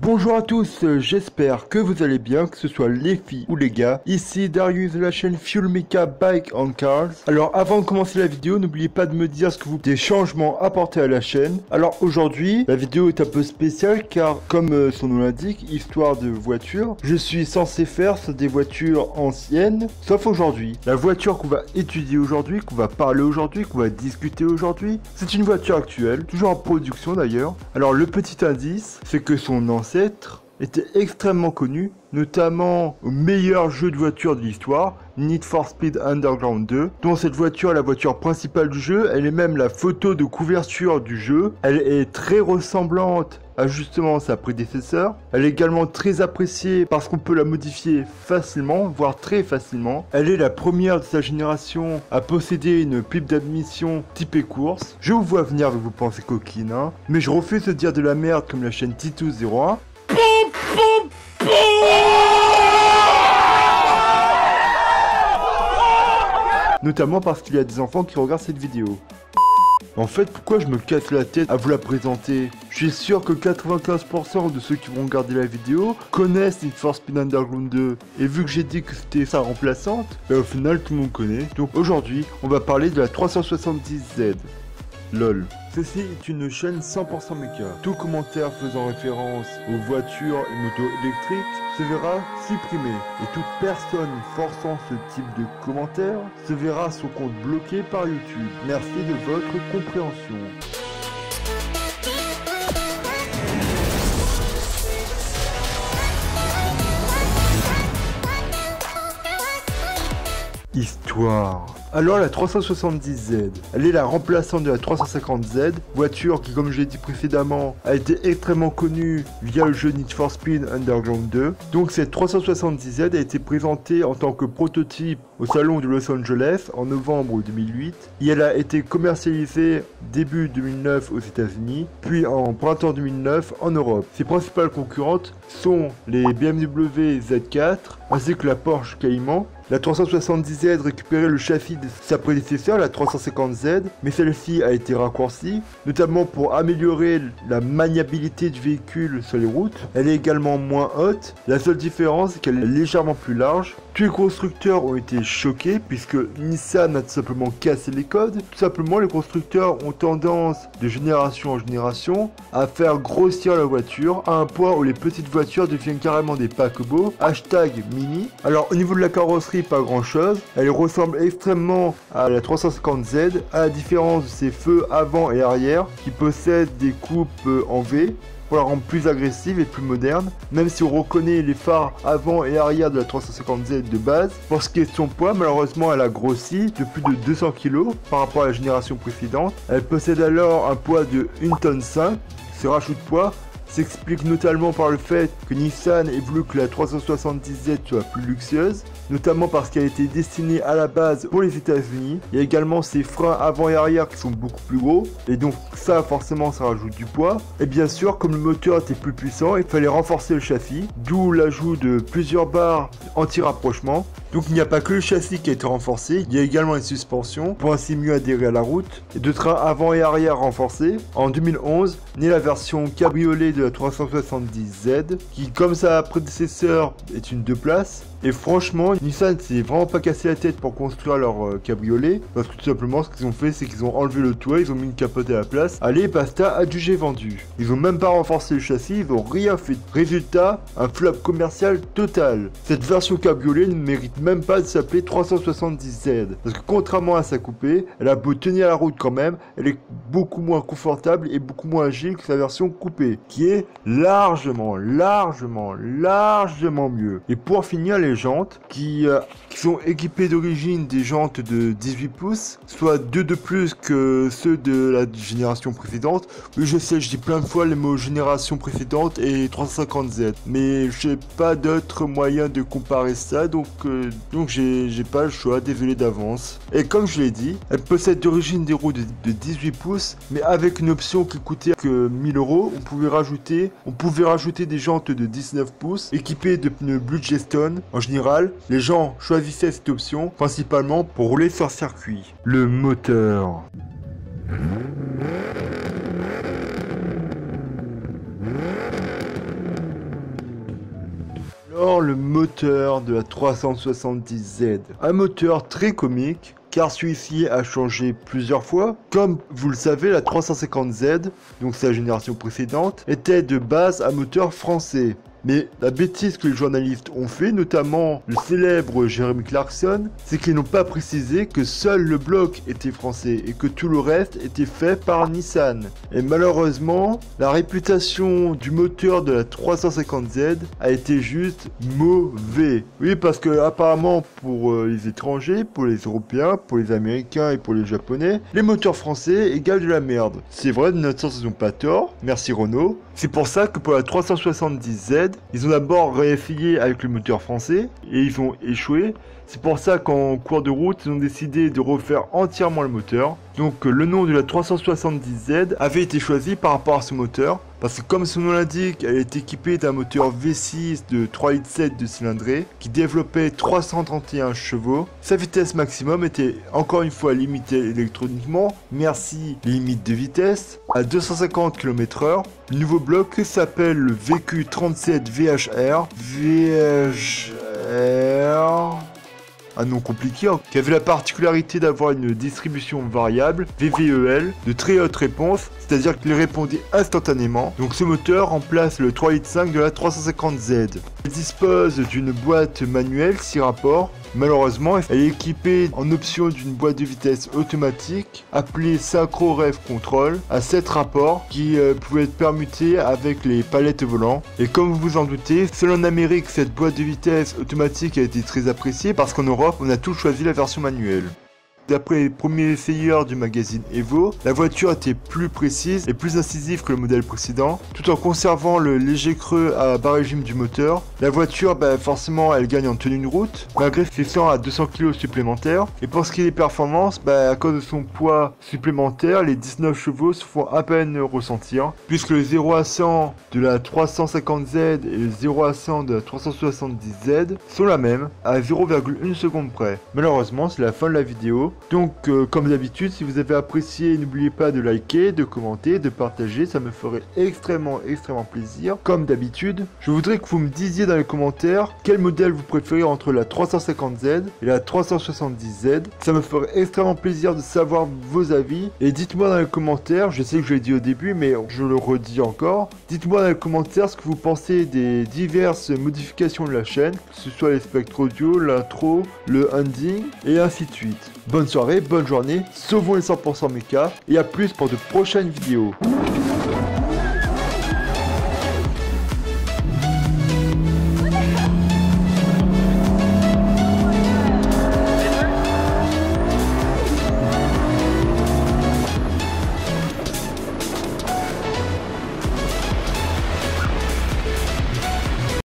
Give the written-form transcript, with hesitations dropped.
Bonjour à tous, j'espère que vous allez bien, que ce soit les filles ou les gars. Ici Darius de la chaîne Fuel Mecha Bike and Cars. Alors avant de commencer la vidéo, n'oubliez pas de me dire ce que vous des changements apportés à la chaîne. Alors aujourd'hui, la vidéo est un peu spéciale car comme son nom l'indique, histoire de voiture, je suis censé faire sur des voitures anciennes, sauf aujourd'hui. La voiture qu'on va étudier aujourd'hui, qu'on va parler aujourd'hui, qu'on va discuter aujourd'hui, c'est une voiture actuelle, toujours en production d'ailleurs. Alors le petit indice, c'est que son ancêtre était extrêmement connu, notamment au meilleur jeu de voiture de l'histoire, Need for Speed Underground 2, dont cette voiture est la voiture principale du jeu, elle est même la photo de couverture du jeu, elle est très ressemblante à justement sa prédécesseur, elle est également très appréciée parce qu'on peut la modifier facilement, voire très facilement, elle est la première de sa génération à posséder une pipe d'admission typée course. Je vous vois venir avec vos pensées coquines, hein, mais je refuse de dire de la merde comme la chaîne Titus01. Notamment parce qu'il y a des enfants qui regardent cette vidéo. En fait, pourquoi je me casse la tête à vous la présenter? Je suis sûr que 95% de ceux qui vont regarder la vidéo connaissent Need for Speed Underground 2. Et vu que j'ai dit que c'était sa remplaçante, au final tout le monde connaît. Donc aujourd'hui, on va parler de la 370Z. LOL. Ceci est une chaîne 100% méca. Tout commentaire faisant référence aux voitures et motos électriques se verra supprimé. Et toute personne forçant ce type de commentaire se verra son compte bloqué par YouTube. Merci de votre compréhension. Histoire. Alors la 370Z, elle est la remplaçante de la 350Z, voiture qui comme je l'ai dit précédemment a été extrêmement connue via le jeu Need for Speed Underground 2. Donc cette 370Z a été présentée en tant que prototype au salon de Los Angeles en novembre 2008 et elle a été commercialisée début 2009 aux États-Unis puis en printemps 2009 en Europe. Ses principales concurrentes sont les BMW Z4 ainsi que la Porsche Cayman. La 370Z récupérait le châssis de sa prédécesseur, la 350Z, mais celle-ci a été raccourcie, notamment pour améliorer la maniabilité du véhicule sur les routes. Elle est également moins haute, la seule différence est qu'elle est légèrement plus large. Tous les constructeurs ont été choqués puisque Nissan a tout simplement cassé les codes. Tout simplement, les constructeurs ont tendance de génération en génération à faire grossir la voiture à un point où les petites voitures deviennent carrément des paquebots. Hashtag mini. Alors au niveau de la carrosserie, pas grand chose. Elle ressemble extrêmement à la 350Z, à la différence de ses feux avant et arrière qui possèdent des coupes en V pour la rendre plus agressive et plus moderne, même si on reconnaît les phares avant et arrière de la 350Z de base. Pour ce qui est de son poids, malheureusement elle a grossi de plus de 200 kg par rapport à la génération précédente. Elle possède alors un poids de 1,5 tonne. Ce rajout de poids s'explique notamment par le fait que Nissan ait voulu que la 370Z soit plus luxueuse, notamment parce qu'elle a été destinée à la base pour les États-Unis. Il y a également ses freins avant et arrière qui sont beaucoup plus gros, et donc ça forcément ça rajoute du poids. Et bien sûr, comme le moteur était plus puissant, il fallait renforcer le châssis, d'où l'ajout de plusieurs barres anti-rapprochement. Donc il n'y a pas que le châssis qui a été renforcé, il y a également une suspension pour ainsi mieux adhérer à la route, et deux trains avant et arrière renforcés. En 2011, naît la version cabriolet de la 370Z, qui comme sa prédécesseur est une 2 places. Et franchement, Nissan s'est vraiment pas cassé la tête pour construire leur cabriolet, parce que tout simplement ce qu'ils ont fait c'est qu'ils ont enlevé le toit, ils ont mis une capote à la place. Allez, basta, adjugé, vendu. Ils ont même pas renforcé le châssis, ils ont rien fait. Résultat, un flop commercial total. Cette version cabriolet ne mérite même pas de s'appeler 370Z, parce que contrairement à sa coupée, elle a beau tenir la route quand même, elle est beaucoup moins confortable et beaucoup moins agile que sa version coupée, qui est largement mieux. Et pour finir, les jantes qui sont équipées d'origine des jantes de 18 pouces, soit 2 de plus que ceux de la génération précédente. Oui, je sais, je dis plein de fois les mots génération précédente et 350Z, mais j'ai pas d'autre moyen de comparer ça, donc j'ai pas le choix, désolé d'avance. Et comme je l'ai dit, elle possède d'origine des roues de 18 pouces, mais avec une option qui coûtait que 1000 €, on pouvait rajouter des jantes de 19 pouces équipées de pneus Bridgestone. En général, les gens choisissaient cette option principalement pour rouler sur circuit. Le moteur. Alors le moteur de la 370Z, un moteur très comique, car celui-ci a changé plusieurs fois. Comme vous le savez, la 350Z, donc sa génération précédente, était de base un moteur français. Mais la bêtise que les journalistes ont fait, notamment le célèbre Jeremy Clarkson, c'est qu'ils n'ont pas précisé que seul le bloc était français et que tout le reste était fait par Nissan. Et malheureusement, la réputation du moteur de la 350Z a été juste mauvais. Oui, parce que apparemment pour les étrangers, pour les Européens, pour les Américains et pour les Japonais, les moteurs français égalent de la merde. C'est vrai, de notre sens, ils n'ont pas tort. Merci Renault. C'est pour ça que pour la 370Z, ils ont d'abord réessayé avec le moteur français et ils ont échoué. C'est pour ça qu'en cours de route, ils ont décidé de refaire entièrement le moteur. Donc le nom de la 370Z avait été choisi par rapport à ce moteur. Parce que comme son nom l'indique, elle est équipée d'un moteur V6 de 3,7 litres de cylindrée qui développait 331 chevaux. Sa vitesse maximum était encore une fois limitée électroniquement, merci les limites de vitesse, à 250 km/h. Le nouveau bloc s'appelle le VQ37 VHR. Un nom compliqué, qui avait la particularité d'avoir une distribution variable, VVEL, de très haute réponse, c'est-à-dire qu'il répondait instantanément. Donc ce moteur remplace le 3,5 litres de la 350Z. Il dispose d'une boîte manuelle 6 rapports. Malheureusement, elle est équipée en option d'une boîte de vitesse automatique appelée Synchro Rev Control à 7 rapports qui pouvait être permutée avec les palettes volants. Et comme vous vous en doutez, seul en Amérique, cette boîte de vitesse automatique a été très appréciée parce qu'en Europe, on a tous choisi la version manuelle. D'après les premiers essayeurs du magazine Evo, la voiture était plus précise et plus incisive que le modèle précédent, tout en conservant le léger creux à bas régime du moteur. La voiture, forcément, elle gagne en tenue de route, malgré ses 100 à 200 kg supplémentaires. Et pour ce qui est des performances, à cause de son poids supplémentaire, les 19 chevaux se font à peine ressentir, puisque le 0 à 100 de la 350Z et le 0 à 100 de la 370Z sont la même, à 0,1 seconde près. Malheureusement, c'est la fin de la vidéo. Donc comme d'habitude, si vous avez apprécié, n'oubliez pas de liker, de commenter, de partager, ça me ferait extrêmement plaisir. Comme d'habitude, je voudrais que vous me disiez dans les commentaires quel modèle vous préférez entre la 350Z et la 370Z. Ça me ferait extrêmement plaisir de savoir vos avis. Et dites-moi dans les commentaires, je sais que je l'ai dit au début, mais je le redis encore. Dites-moi dans les commentaires ce que vous pensez des diverses modifications de la chaîne, que ce soit les spectres audio, l'intro, le ending, et ainsi de suite. Bonne soirée, bonne journée, sauvons les 100% méca, et à plus pour de prochaines vidéos.